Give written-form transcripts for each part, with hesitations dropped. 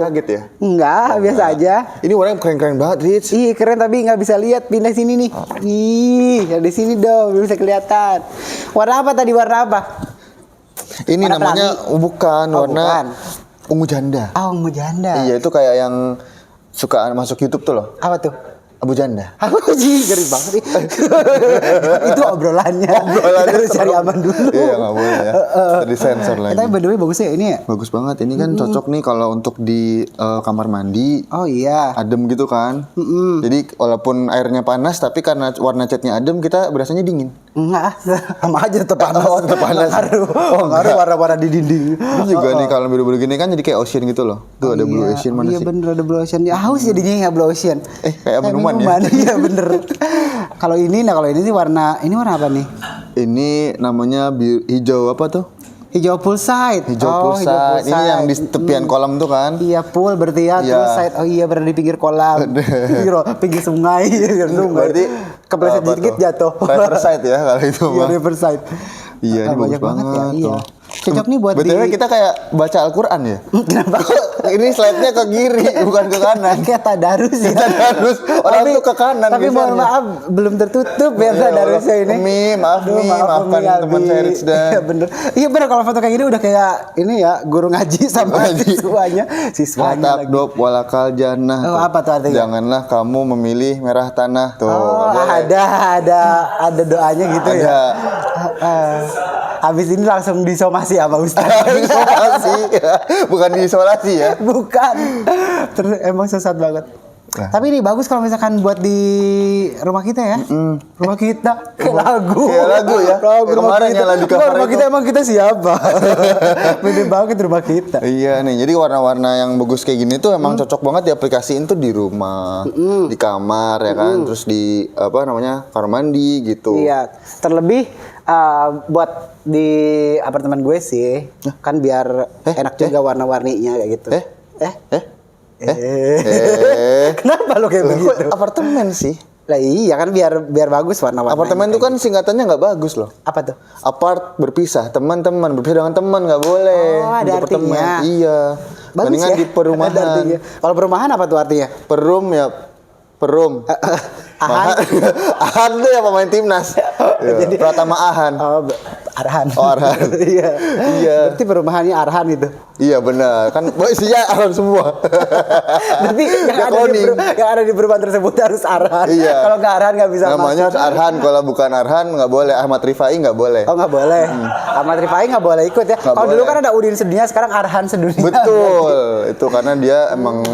kaget ya? Enggak, biasa aja. Ini warnanya keren-keren banget, Rich. Ih, keren tapi nggak bisa lihat, pindah sini nih. Ih, di sini dong, biar bisa kelihatan. Warna apa tadi? Warna apa? Ini warna namanya bukan warna bukan. ungu janda. Oh, ungu janda. Iya, itu kayak yang suka masuk YouTube tuh loh. Apa tuh? Abu janda. Aku sih ngeri banget. Itu obrolannya. Kita harus cari aman dulu. Iya, nggak boleh ya. Tadi sensor lagi. Tapi by the way bagusnya ini ya. Bagus banget. Ini kan cocok nih kalau untuk di kamar mandi. Oh iya. Adem gitu kan. Jadi walaupun airnya panas, tapi karena warna catnya adem, kita berasanya dingin. Enggak, sama aja tetap panas. Oh, tetap panas. Ngaruh warna-warna di dinding. Ini juga nih kalau biru-biru gini kan jadi kayak ocean gitu loh. Tuh ada blue ocean mana iya sih? bener ada blue ocean. Ya haus jadinya ya blue ocean. Kayak minuman ya. Iya bener. Kalau ini sih warna apa nih? Ini namanya hijau apa tuh? Hijau poolside. Hijau poolside. Ini yang di tepian kolam tuh kan? Iya pool berarti ya. Iya. Terus side. Oh iya berada di pinggir kolam. pinggir sungai. Berarti kepleset dikit jatuh. Riverside ya kalau itu Iya mah. Riverside. Iya ini bagus banget ya. Iya. tuh. Cocok nih buat BTW kita kayak baca Al-Quran ya? Kenapa? Ini slide-nya ke kiri bukan ke kanan. Kayak tadarus ya. Tadarus. Orang tuh ke kanan. Tapi mohon maaf belum tertutup ya tadarusnya ini. Maafkan teman saya Rizda. Iya bener. Iya bener kalau foto kayak gini udah kayak ini ya guru ngaji sama siswanya. Kitab dop walakal jannah. Oh, apa tuh artinya? Janganlah kamu memilih merah tanah tuh. Oh, ada doanya gitu ya. Habis ini langsung disomasi sama Ustaz. Isolasi. Bukan diisolasi ya. Bukan. Terus emang sesat banget. Nah. Tapi ini bagus kalau misalkan buat di rumah kita ya. Rumah kita kayak lagu. Kayak lagu ya. Kemarin nyala di cover rumah kita emang kita siapa? Beda banget rumah kita. Iya nih, jadi warna-warna yang bagus kayak gini tuh emang cocok banget diaplikasiin tuh di rumah, di kamar ya kan, terus di kamar mandi gitu. Iya, terlebih buat di apartemen gue sih, kan biar enak juga warna-warninya kayak gitu. Kenapa lo kayak begitu? Apartemen sih. Lah iya kan biar bagus warna-warnanya. Apartemen tuh kan singkatannya nggak bagus loh. Apa tuh? Apart berpisah, teman-teman berpisah dengan teman nggak boleh. Oh, ada artinya. Iya. Bagus mendingan ya? di perumahan. Kalau perumahan apa tuh artinya? Perum. Ahan tuh yang pemain timnas. Jadi Pratama Ahan. Arhan. Oh, Arhan. Iya. Berarti perumahannya Arhan itu. Iya benar. Kan isinya Arhan semua. Berarti yang ada di perumahan tersebut harus Arhan. Iya. Kalau nggak Arhan nggak bisa namanya harus Arhan. Kalau bukan Arhan nggak boleh. Ahmad Rifai nggak boleh. Oh nggak boleh. Ahmad Rifai nggak boleh ikut ya. Kalau dulu kan ada Udin Sedunia, sekarang Arhan Sedunia. Betul. Itu karena dia emang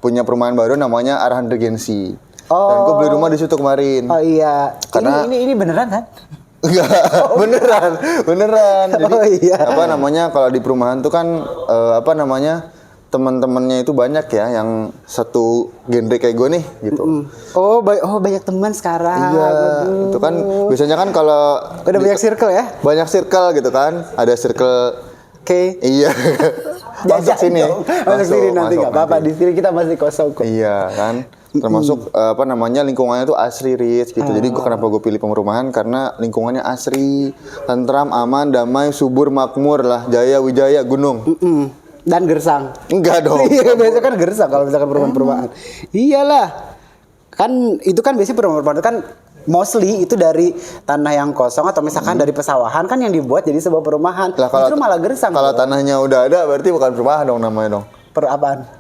punya perumahan baru namanya Arhan Regency. Dan gue beli rumah di situ kemarin. Oh iya. Karena ini beneran kan? Enggak, beneran. Jadi kalau di perumahan tuh kan teman-temannya itu banyak ya yang satu genre kayak gue nih gitu. Oh banyak teman sekarang. Iya. Itu kan biasanya kan kalau udah banyak circle ya? Banyak circle gitu kan. Ada circle Iya. Masuk sini. Masuk sini nanti enggak apa-apa. Di sini kita masih kosong kok. Iya kan. Termasuk lingkungannya tuh asri Rich gitu. Jadi kenapa gue pilih perumahan karena lingkungannya asri, tentram, aman, damai, subur, makmur lah, jaya, wijaya, gunung. Dan gersang. Enggak dong. Iya biasa kan gersang kalau misalkan perumahan. Iyalah. Kan itu kan biasanya perumahan itu kan mostly itu dari tanah yang kosong atau misalkan dari pesawahan kan yang dibuat jadi sebuah perumahan. Lah, itu malah gersang. Kalau tanahnya udah ada berarti bukan perumahan dong namanya dong.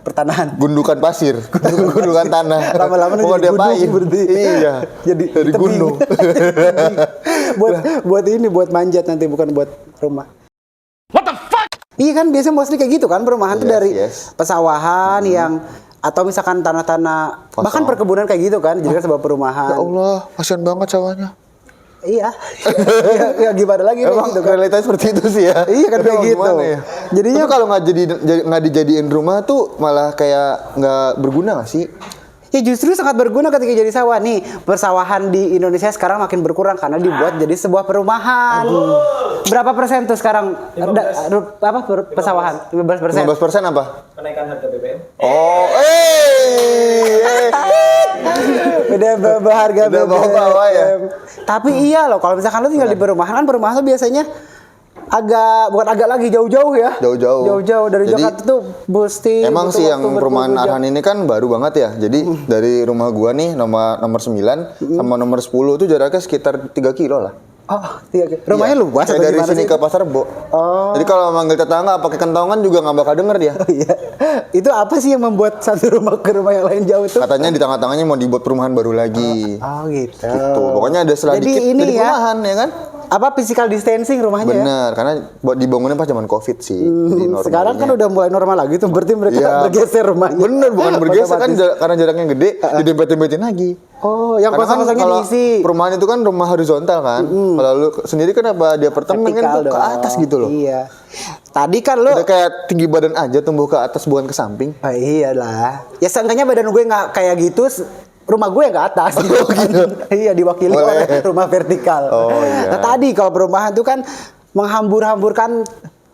Pertanahan. Gundukan pasir, gundukan tanah. Lama-lama mau diapain? Iya. Jadi dari gunung. buat manjat nanti bukan buat rumah. What the fuck? Iya kan biasanya mostly kayak gitu kan perumahan tuh dari pesawahan yang atau misalkan tanah-tanah bahkan perkebunan kayak gitu kan jadi kan sebuah perumahan. Ya Allah, kasihan banget sawahnya. Iya. ya gimana lagi emang gitu kan. Realitanya seperti itu sih ya. Iya kan kayak gitu. Ya? Jadinya tapi kalau nggak dijadiin rumah tuh malah kayak nggak berguna nggak sih? Ya justru sangat berguna ketika jadi sawah. Nih, persawahan di Indonesia sekarang makin berkurang karena dibuat jadi sebuah perumahan. Berapa persen tuh sekarang pesawahan? 15%. 15% apa? Kenaikan harga BBM. Oh, Beda harga BBM. Bawah ya. Tapi iya loh, kalau misalkan lo tinggal di perumahan kan perumahan tuh biasanya bukan agak lagi jauh-jauh ya. Jauh-jauh dari Jadi, Jakarta tuh mesti. Emang sih yang perumahan Arhan ini kan baru banget ya. Jadi dari rumah gua nih nomor 9 sama nomor 10 tuh jaraknya sekitar 3 kilo lah. Oh, iya. Rumahnya luas atau dari gimana sini sih? ke Pasar Rebo. Oh. Jadi kalau manggil tetangga pakai kentongan juga nggak bakal denger dia. Iya. Itu apa sih yang membuat satu rumah ke rumah yang lain jauh itu? Katanya di tengah-tengahnya mau dibuat perumahan baru lagi. Oh gitu. Gitu. Pokoknya ada selah Jadi dikit ini jadi ya, perumahan ya kan? Apa physical distancing rumahnya ya? Bener, karena buat dibangunnya pas zaman Covid sih. Jadi Sekarang kan udah mulai normal lagi tuh, berarti mereka Iya. bergeser rumahnya. Bener, bukan bergeser kan Otomatis. karena jaraknya gede, didempet-dempetin lagi. Oh, yang Karena kan kosong-kosongnya kalau diisi. perumahan itu kan rumah horizontal kan. Kalau lu sendiri kenapa di apartemen kan Vertikal tuh ke dong. atas gitu loh. Iya. Tadi kan lo Udah kayak tinggi badan aja tumbuh ke atas bukan ke samping. oh, iyalah. Ya seenggaknya badan gue nggak kayak gitu, rumah gue yang ke atas gitu. Iya, diwakili Boleh. oleh rumah vertikal. Oh, iya. Nah, tadi kalau perumahan itu kan menghambur-hamburkan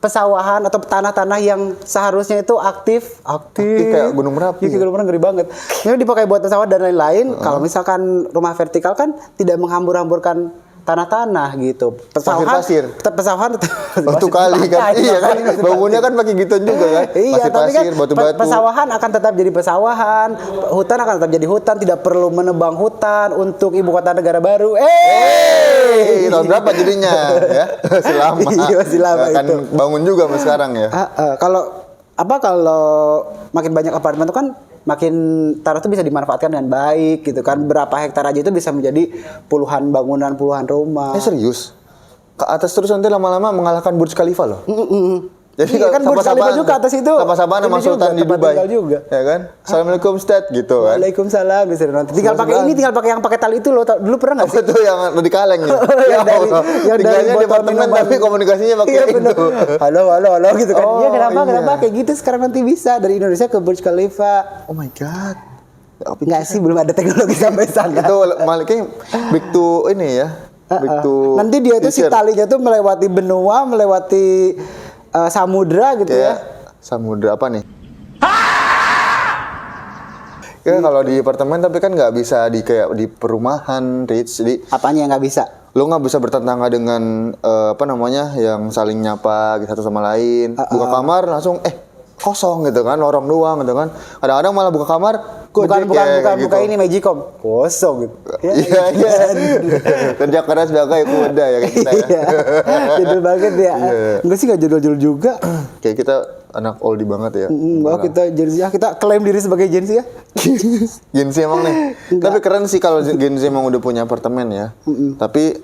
pesawahan atau tanah-tanah yang seharusnya itu aktif kayak Gunung Merapi. Iya, kayak Gunung Merapi ngeri banget. Ini dipakai buat pesawat dan lain-lain. Kalau misalkan rumah vertikal kan tidak menghambur-hamburkan tanah-tanah gitu. Pasir-pasir. Pesawahan Batu kali kan. Iya kan. Bangunnya kan pakai gitu juga kan. Iya, tapi kan Pasir-pasir, batu-batu. pesawahan akan tetap jadi pesawahan, hutan akan tetap jadi hutan, tidak perlu menebang hutan untuk ibu kota negara baru. Tahun berapa jadinya ya? Masih lama. Iya, masih lama Akan itu. bangun juga mas sekarang ya. Kalau makin banyak apartemen itu kan makin tanah itu bisa dimanfaatkan dengan baik gitu kan. Berapa hektar aja itu bisa menjadi puluhan bangunan, puluhan rumah. Serius? Ke atas terus nanti lama-lama mengalahkan Burj Khalifa loh. Jadi Iya kan Burj Khalifa juga ke atas itu. Sama-sama sama Ini Sultan juga, di tempat Dubai. tinggal juga. Ya kan? Assalamualaikum Ustaz gitu kan. Waalaikumsalam. Tinggal pakai ini, tinggal pakai yang pakai tali itu loh. Dulu pernah nggak sih? Apa tuh yang di kaleng ya? yang dari Tinggalnya di botol apartemen minuman. tapi komunikasinya pakai Iya, itu. bener. Halo gitu kan. Oh, Iya kenapa iya. kayak gitu sekarang nanti bisa dari Indonesia ke Burj Khalifa. Oh my god. Enggak sih, belum ada teknologi sampai sana. Itu maliknya big to ini ya. Big to Nanti dia tuh si future. talinya tuh melewati benua, melewati samudra gitu Kayak ya. samudra apa nih? Ya kalau di apartemen tapi kan nggak bisa di kayak di perumahan, Rich. Jadi Apanya yang nggak bisa? lo nggak bisa bertetangga dengan apa namanya yang saling nyapa gitu, satu sama lain. Buka kamar langsung kosong gitu kan, lorong doang gitu kan. Kadang-kadang malah buka kamar Bukan gitu. ini Magicom. Kosong gitu. Iya. Kerja keras udah kayak kuda ya kayak kita ya. Iya. Jadul banget ya. Enggak sih, nggak jadul-jadul juga. Kayak kita anak oldie banget ya. Bahwa kita Gen Z, kita klaim diri sebagai Gen Z ya. Gen Z emang nih. Tapi keren sih kalau Gen Z emang udah punya apartemen ya. Tapi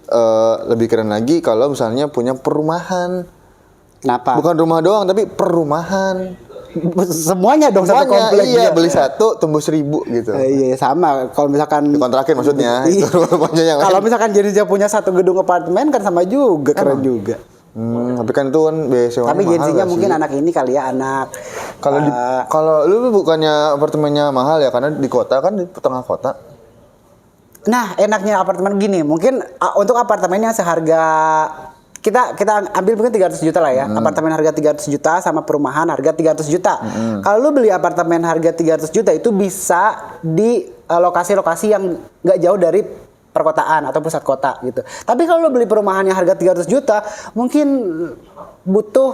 lebih keren lagi kalau misalnya punya perumahan. Kenapa? Bukan rumah doang tapi perumahan. Semuanya dong, satu Semuanya komplek. iya, dia. beli satu tumbuh 1000 gitu. Iya sama. Kalau misalkan Dikontrakin maksudnya. Iya. Itu rumahnya yang kalau lain. misalkan Gen Z punya satu gedung apartemen kan sama juga, keren juga. Tapi kan itu kan biaya sewanya Tapi Gen mahal Z-nya gak mungkin sih? anak ini kali ya, anak. Kalau kalau lu bukannya apartemennya mahal ya karena di kota kan di tengah kota. Nah, enaknya apartemen gini, mungkin untuk apartemen yang seharga kita ambil mungkin 300 juta lah ya. Apartemen harga 300 juta sama perumahan harga 300 juta. Kalau lu beli apartemen harga 300 juta itu bisa di lokasi-lokasi yang nggak jauh dari perkotaan atau pusat kota gitu. Tapi kalau lu beli perumahan yang harga 300 juta, mungkin butuh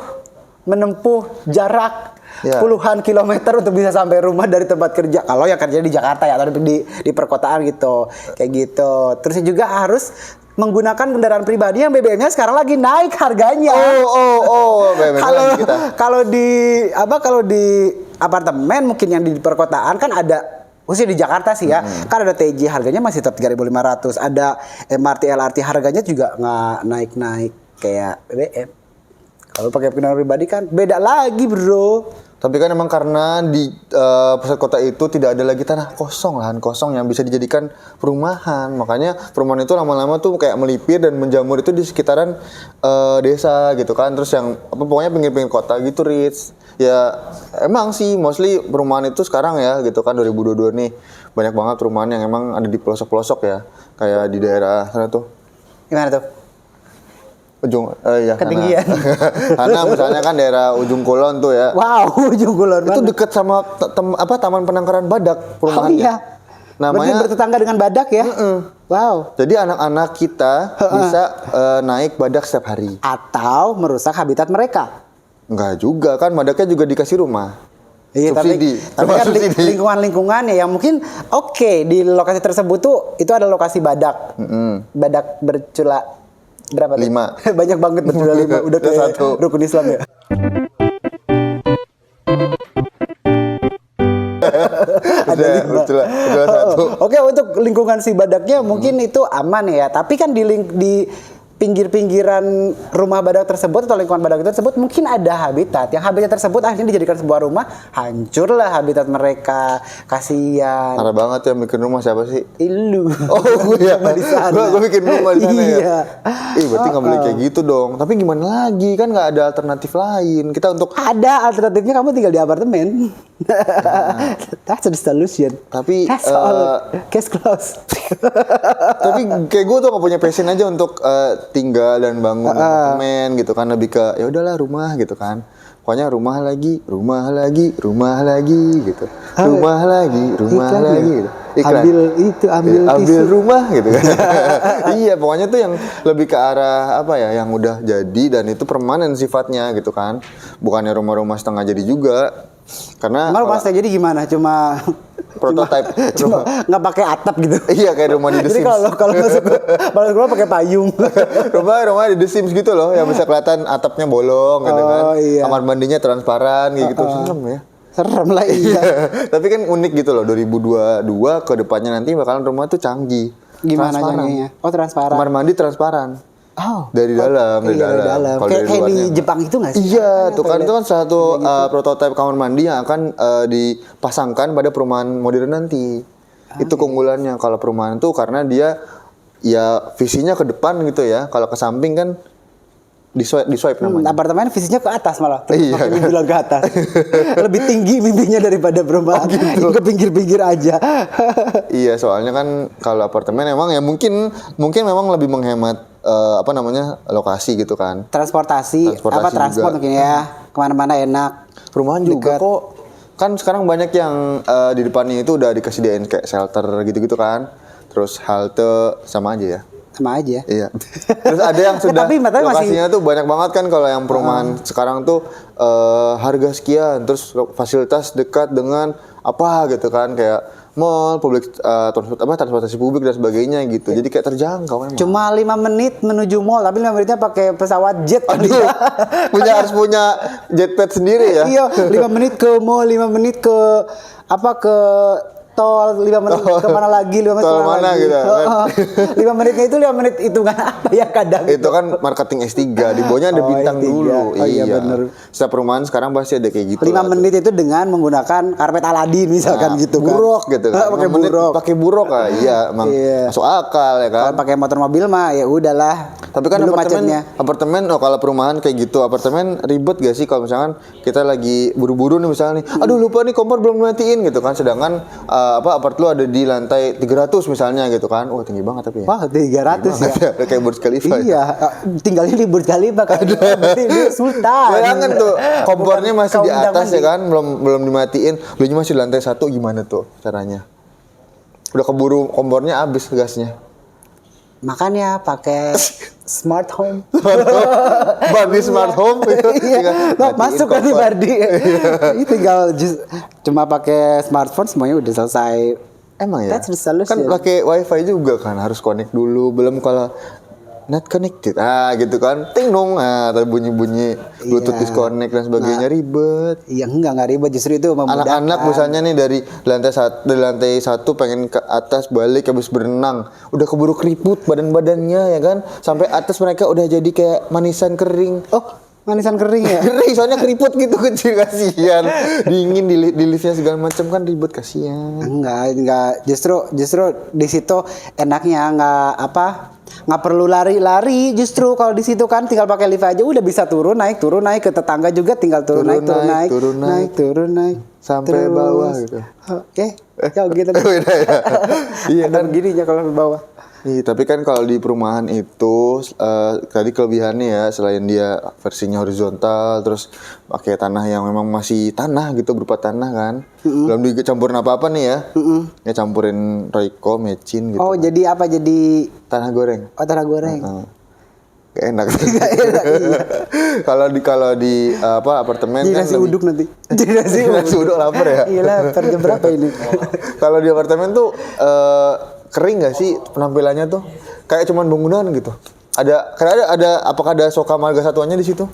menempuh jarak puluhan kilometer untuk bisa sampai rumah dari tempat kerja. Kalau yang kerja di Jakarta ya atau di perkotaan gitu. Kayak gitu. Terus juga harus menggunakan kendaraan pribadi yang BBM-nya sekarang lagi naik harganya. Kalau di apartemen mungkin yang di perkotaan kan ada, khususnya di Jakarta sih ya, kan ada TJ harganya masih tetap 3.500, ada MRT LRT harganya juga nggak naik-naik kayak BBM. Kalau pakai kendaraan pribadi kan beda lagi, bro. Tapi kan emang karena di pusat kota itu tidak ada lagi tanah kosong, lahan kosong yang bisa dijadikan perumahan. Makanya perumahan itu lama-lama tuh kayak melipir dan menjamur itu di sekitaran desa gitu kan. Terus yang pokoknya pinggir-pinggir kota gitu, Rich. Ya emang sih mostly perumahan itu sekarang ya gitu kan 2022 nih. Banyak banget perumahan yang emang ada di pelosok-pelosok ya. Kayak di daerah sana tuh. Gimana tuh? Ketinggian. Karena misalnya kan daerah Ujung Kulon tuh ya. Wow, Ujung Kulon itu banget. deket sama Taman Penangkaran Badak perumahannya. Oh iya. Berarti bertetangga dengan badak ya? Wow. Jadi anak-anak kita bisa naik badak setiap hari. Atau merusak habitat mereka. Enggak juga kan, badaknya juga dikasih rumah. Iya, subsidi. Tapi kan lingkungan-lingkungannya yang mungkin di lokasi tersebut tuh itu ada lokasi badak. Badak bercula berapa? 5. Banyak banget bercula 5. Udah kayak rukun Islam ya. Ada 5. Bercula 1. Oke, untuk lingkungan si badaknya mungkin itu aman ya. Tapi kan di pinggir-pinggiran rumah badak tersebut atau lingkungan badak tersebut mungkin ada habitat. Yang habitat tersebut akhirnya dijadikan sebuah rumah, hancurlah habitat mereka. Kasihan. Parah banget ya bikin rumah, siapa sih? Ilu. Oh, gue ya. Di sana. Gue bikin rumah di sana ya. Iya. Berarti nggak boleh kayak gitu dong. Tapi gimana lagi, kan nggak ada alternatif lain. Kita untuk ada alternatifnya, kamu tinggal di apartemen. That's the solution. Tapi that's all. Case close. Tapi kayak gue tuh gak punya passion aja untuk tinggal dan bangun apartemen gitu kan, lebih ke ya udahlah rumah gitu kan. Pokoknya rumah lagi gitu. Rumah lagi gitu. Iklan. Ambil rumah gitu kan. Iya, pokoknya tuh yang lebih ke arah apa ya, yang udah jadi dan itu permanen sifatnya gitu kan. Bukannya rumah-rumah setengah jadi juga. Karena rumah setengah jadi gimana? Cuma prototype, cuma nggak pakai atap gitu. Iya, kayak rumah di The Sims. Jadi kalau masuk pakai payung. rumah di The Sims gitu loh, yang bisa kelihatan atapnya bolong gitu kan. Iya. Kamar mandinya transparan gitu. Serem ya. Serem lah, iya. Tapi kan unik gitu loh, 2022 ke depannya nanti bakalan rumah tuh canggih. Gimana canggihnya? Oh, transparan. Kamar mandi transparan. Oh, dari dalam. Kalau kayak di Jepang itu nggak sih? Iya, tuh kan itu kan satu prototipe kamar mandi yang akan dipasangkan pada perumahan modern nanti. Itu keunggulannya kalau perumahan tuh, karena dia ya visinya ke depan gitu ya. Kalau ke samping kan di swipe namanya. Apartemen visinya ke atas malah. Iya, kan? Bilang ke atas. Lebih tinggi mimpinya daripada perumahan. Ke pinggir-pinggir aja. Iya, soalnya kan kalau apartemen emang ya mungkin memang lebih menghemat lokasi gitu kan. Transportasi transport mungkin ya. Kemana-mana enak. Perumahan juga kok. Kan sekarang banyak yang di depannya itu udah dikasih kayak shelter gitu-gitu kan. Terus halte sama aja ya. Sama aja. Iya. Terus ada yang sudah lokasinya tuh banyak banget kan, kalau yang perumahan sekarang tuh harga sekian, terus fasilitas dekat dengan apa gitu kan, kayak mall, transportasi publik dan sebagainya gitu. Jadi kayak terjangkau memang. Cuma 5 menit menuju mall, tapi 5 menitnya pakai pesawat jet. Harus punya jetpad sendiri ya. Iya, 5 menit ke mall, 5 menit ke tol, 5 menit kemana lagi, 5 menit kemana lagi gitu, kan? 5 menitnya itu 5 menit hitungan apa ya kadang. Itu kan marketing S3, di bawahnya ada bintang S3. dulu. Iya, bener. Setiap perumahan sekarang pasti ada kayak gitu. 5 menit itu dengan menggunakan karpet Aladin misalkan gitu kan. Buruk gitu kan. Pakai buruk iya, emang masuk akal ya kan. Kalau pakai motor mobil mah ya udahlah. Tapi kan apartemen kalau perumahan kayak gitu, apartemen ribet gak sih kalau misalkan kita lagi buru-buru nih misalnya nih, aduh lupa nih kompor belum matiin gitu kan, sedangkan apart lu ada di lantai 300 misalnya gitu kan. Wah, tinggi banget tapi ya. Wah, 300 ya. Kayak Burj Khalifa. Iya, tinggalnya di Burj Khalifa kan. Berarti dia sultan. Bayangin tuh, kompornya masih di atas ya kan, belum dimatiin. Lu masih di lantai 1, gimana tuh caranya? Udah keburu kompornya habis gasnya. Makanya pakai smart home. Bardi smart home itu. Masuk kan di Bardi. Tinggal cuma pakai smartphone semuanya udah selesai. Emang ya? That's the solution. Kan pakai wifi juga kan, harus connect dulu. Belum kalau not connected, gitu kan, ting dong, bunyi-bunyi Bluetooth disconnect dan sebagainya, ribet. Iya, enggak ribet, justru itu memudahkan. Anak-anak misalnya nih dari lantai satu pengen ke atas balik habis berenang, udah keburu keriput badannya ya kan, sampai atas mereka udah jadi kayak manisan kering. Oh, manisan kering ya? Kering, soalnya keriput gitu kecil, kasihan. Dingin di liftnya segala macam kan, ribet, kasihan. Enggak, justru di situ enaknya nggak perlu lari-lari, justru kalau di situ kan tinggal pakai lift aja udah bisa turun naik ke tetangga juga tinggal turun naik sampai bawah gitu. Oke. Ya gitu. Beda ya. Iya kan, begininya kalau ke bawah. Iya, tapi kan kalau di perumahan itu tadi kelebihannya ya selain dia versinya horizontal terus pakai tanah yang memang masih tanah gitu berupa tanah kan. Belum dicampurin apa-apa nih ya. Ya campurin Royco, mecin gitu. Oh, jadi apa? Jadi Tanah goreng. oh, tanah goreng. Gak enak. Gak enak, iya. Kalau di apa apartemen Jadi kan nasi uduk nanti. Jadi nasi uduk lapar ya. Iya lapar, jam berapa ini? Kalau di apartemen tuh kering nggak sih penampilannya tuh? Kayak cuman bangunan gitu. Karena ada apakah ada Soka Marga Satuannya di situ?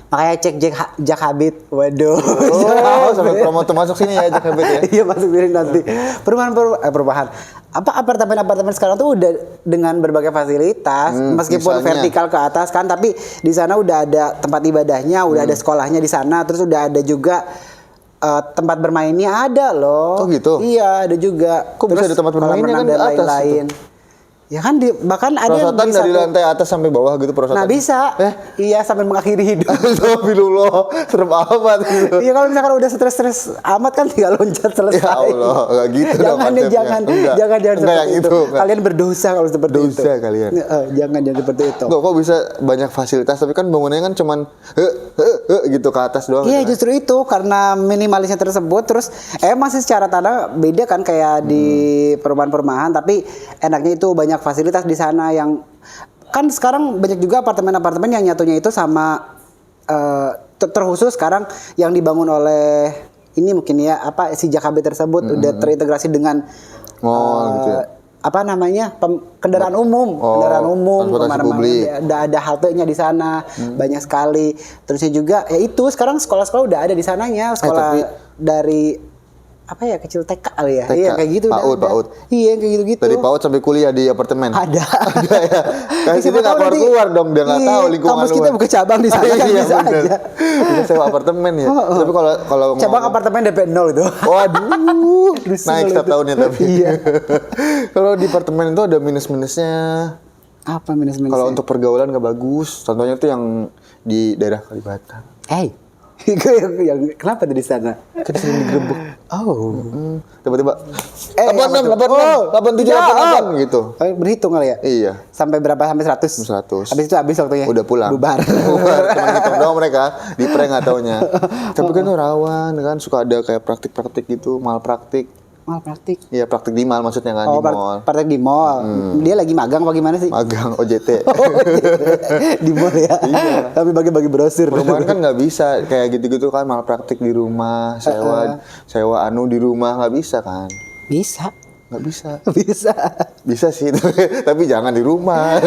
Makanya cek Jak Habit. Waduh. Oh, sampai promo tuh masuk sini ya Jak Habit ya. Iya, masuk sini nanti. Perubahan. Apa apartemen sekarang tuh udah dengan berbagai fasilitas, meskipun misalnya vertikal ke atas kan, tapi di sana udah ada tempat ibadahnya, udah ada sekolahnya di sana, terus udah ada juga tempat bermainnya ada loh. Oh gitu? Iya, ada juga. Kok bisa ada tempat kolam bermainnya renang kan di dan atas lain-lain. Ya kan bahkan ada yang Perosotan bisa dari tuh. lantai atas sampai bawah gitu perosotan. Nah bisa, iya sampai mengakhiri hidup. Astagfirullah, serem amat gitu. Iya kalau misalkan udah stres amat kan tinggal loncat selesai. Ya Allah, nggak gitu dong jangan konsepnya. jangan Enggak yang seperti itu. itu, enggak. Kalian berdosa kalau seperti itu. Dosa kalian. Jangan seperti itu. Kok bisa banyak fasilitas tapi kan bangunannya kan cuman gitu ke atas doang. Iya gitu kan. justru itu karena minimalisnya tersebut terus emang sih secara tanah beda kan kayak di perumahan-perumahan tapi enaknya itu banyak fasilitas di sana yang kan sekarang banyak juga apartemen-apartemen yang nyatunya itu sama terkhusus sekarang yang dibangun oleh ini mungkin ya apa si Jak Habit tersebut udah terintegrasi dengan gitu ya. apa namanya kendaraan umum transportasi publik. ada haltenya di sana banyak sekali terusnya juga ya itu sekarang sekolah-sekolah udah ada di sananya sekolah dari apa ya kecil TK kali ya TK, iya kayak gitu PAUD. iya kayak gitu Dari PAUD sampai kuliah di apartemen. ada ya. Kayak Siapa sini nggak tahu nanti- keluar dong dia nggak iya, tahu lingkungan kampus kita luar. buka cabang di sana kan Iya, bisa bener. aja Bisa sewa apartemen ya. Tapi kalau cabang apartemen DP 0 itu Waduh, naik setiap tahunnya tapi. Iya. Kalau di apartemen itu ada minus-minusnya. apa minus-minus Kalau untuk pergaulan nggak bagus. Contohnya tuh yang di daerah Kalibata. yang kenapa tuh di sana Kan sering digerebek. oh Tiba-tiba. apa 86, tuh? 87, 88 gitu. Berhitung kali ya? Iya. Sampai berapa? Sampai 100? 100. Habis itu habis waktunya? Udah pulang. Bubar. Cuma hitung doang mereka. Di prank nggak taunya. Tapi kan tuh rawan kan suka ada kayak praktik-praktik gitu, malpraktik. Mal praktik. Iya, praktik di mal maksudnya kan di mall. Praktik di mall. Dia lagi magang apa gimana sih? Magang OJT. Di mall ya? Iya. Tapi bagi-bagi brosur. Perumahan kan nggak bisa kayak gitu-gitu kan malpraktik di rumah, sewa anu di rumah nggak bisa kan? Bisa. Nggak bisa. Bisa. Bisa sih, tapi jangan di rumah.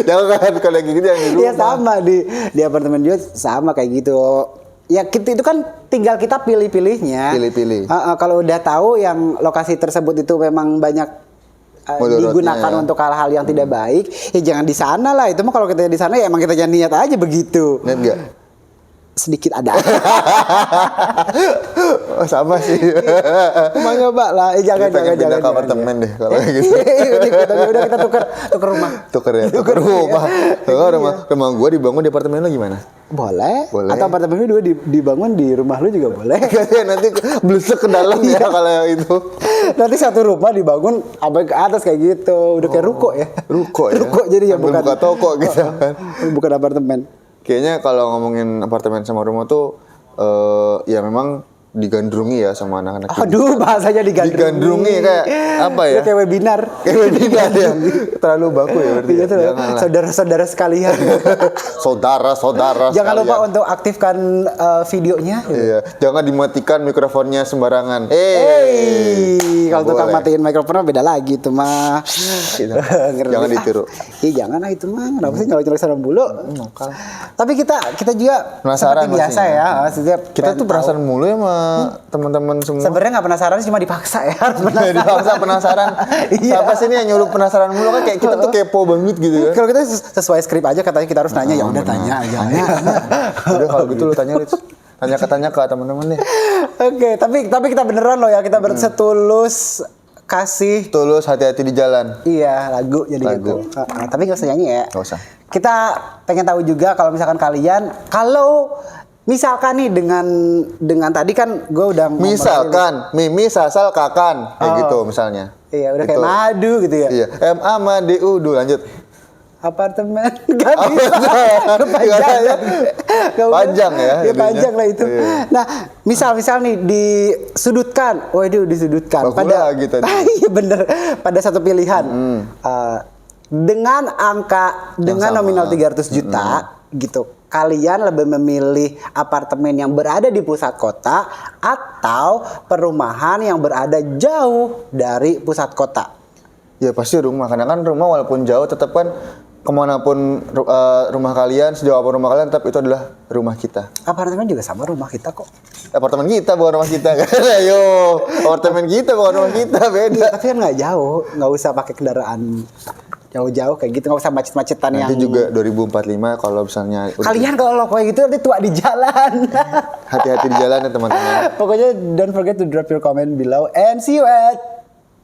Jangan kalau kayak gitu jangan di rumah. Iya sama di apartemen dia sama kayak gitu. Ya kita itu kan tinggal kita pilih-pilihnya. Pilih-pilih. Kalau udah tahu yang lokasi tersebut itu memang banyak Mudaratnya digunakan ya. untuk hal-hal yang tidak baik, ya jangan di sana lah. Itu mah kalau kita di sana ya emang kita jangan niat aja begitu. Lihat nggak? Sedikit ada. Oh, sama sih. Cuma nyoba lah. Jangan pindah ke apartemen deh kalau kayak gitu. Udah kita tuker rumah. Tuker rumah. Rumah gue dibangun di apartemen lo gimana? Boleh. Boleh. Atau apartemen lu dibangun di rumah lu juga boleh. Nanti blusuk ke dalam ya kalau yang itu. Nanti satu rumah dibangun sampai ke atas kayak gitu. Udah kayak ruko ya. Ruko ya. Ruko jadi ya Sambil bukan buka toko gitu kan. Bukan apartemen. Kayaknya kalau ngomongin apartemen sama rumah tuh ya memang digandrungi ya sama anak-anak. Aduh, bahasanya Digandrungi kayak apa ya? Udah kayak webinar. Kayak webinar ya. Terlalu baku ya berarti. Iya, Ya? tuh, Janganlah. saudara-saudara sekalian. Saudara-saudara Jangan lupa sekalian. untuk aktifkan videonya. Iya, jangan dimatikan mikrofonnya sembarangan. Kalau Nggak tukang boleh. matiin mikrofonnya beda lagi tuh mah. Gitu. Ngeri. Jangan ditiru. Iya jangan lah itu mah. Kenapa sih nyolok-nyolok sarang bulu? Nakal. Tapi kita juga Penasaran seperti biasa pastinya. ya. Maksudnya Kita pengen tuh tahu. penasaran mulu ya sama teman-teman semua. Sebenarnya nggak penasaran cuma dipaksa ya. Harus Kayak dipaksa penasaran. Iya. Siapa sih ini yang nyuruh penasaran mulu kan kayak kita tuh kepo banget gitu kan. Kalau kita sesuai skrip aja katanya kita harus nanya ya udah tanya aja. Udah kalau gitu lu tanya Rich. Tanya ke teman-teman deh. Oke, tapi kita beneran loh ya kita bersetulus kasih Tulus hati-hati di jalan. iya lagu jadi Lagu. gitu. Tapi nggak usah nyanyi ya. Nggak usah. Kita pengen tahu juga kalau misalkan kalian kalau Misalkan nih dengan tadi kan gue udah ngomongin- Misalkan Mimi Sasal Kakan kayak Oh. gitu misalnya. Iya, udah Gitu. kayak madu gitu ya. Iya, MAMADU lanjut. Apartemen gak bisa. Kepanjangan. Gak bisa. Panjang ya Ya ininya. panjang lah itu. Iya. Nah, misal nih disudutkan. Waduh, disudutkan. Baku lagi tadi. Iya bener. Pada satu pilihan. Dengan angka dengan sama. nominal 300 juta gitu. Kalian lebih memilih apartemen yang berada di pusat kota atau perumahan yang berada jauh dari pusat kota? Ya pasti rumah, karena kan rumah walaupun jauh tetap kan kemanapun rumah kalian, sejauh apa rumah kalian tetap itu adalah rumah kita. Apartemen juga sama rumah kita kok. Apartemen kita bukan rumah kita kan? Ayo, apartemen kita bukan rumah kita, beda. Iya, tapi kan nggak jauh, nggak usah pakai kendaraan jauh-jauh kayak gitu, nggak usah macet-macetan yang. Nanti juga 2045 kalau misalnya Kalian kalau kayak gitu nanti tua di jalan. hati-hati di jalan ya teman-teman. Pokoknya don't forget to drop your comment below and see you at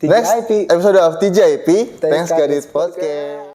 Next TGIP. episode of TJIP. Thanks Thanks, Gadis Podcast.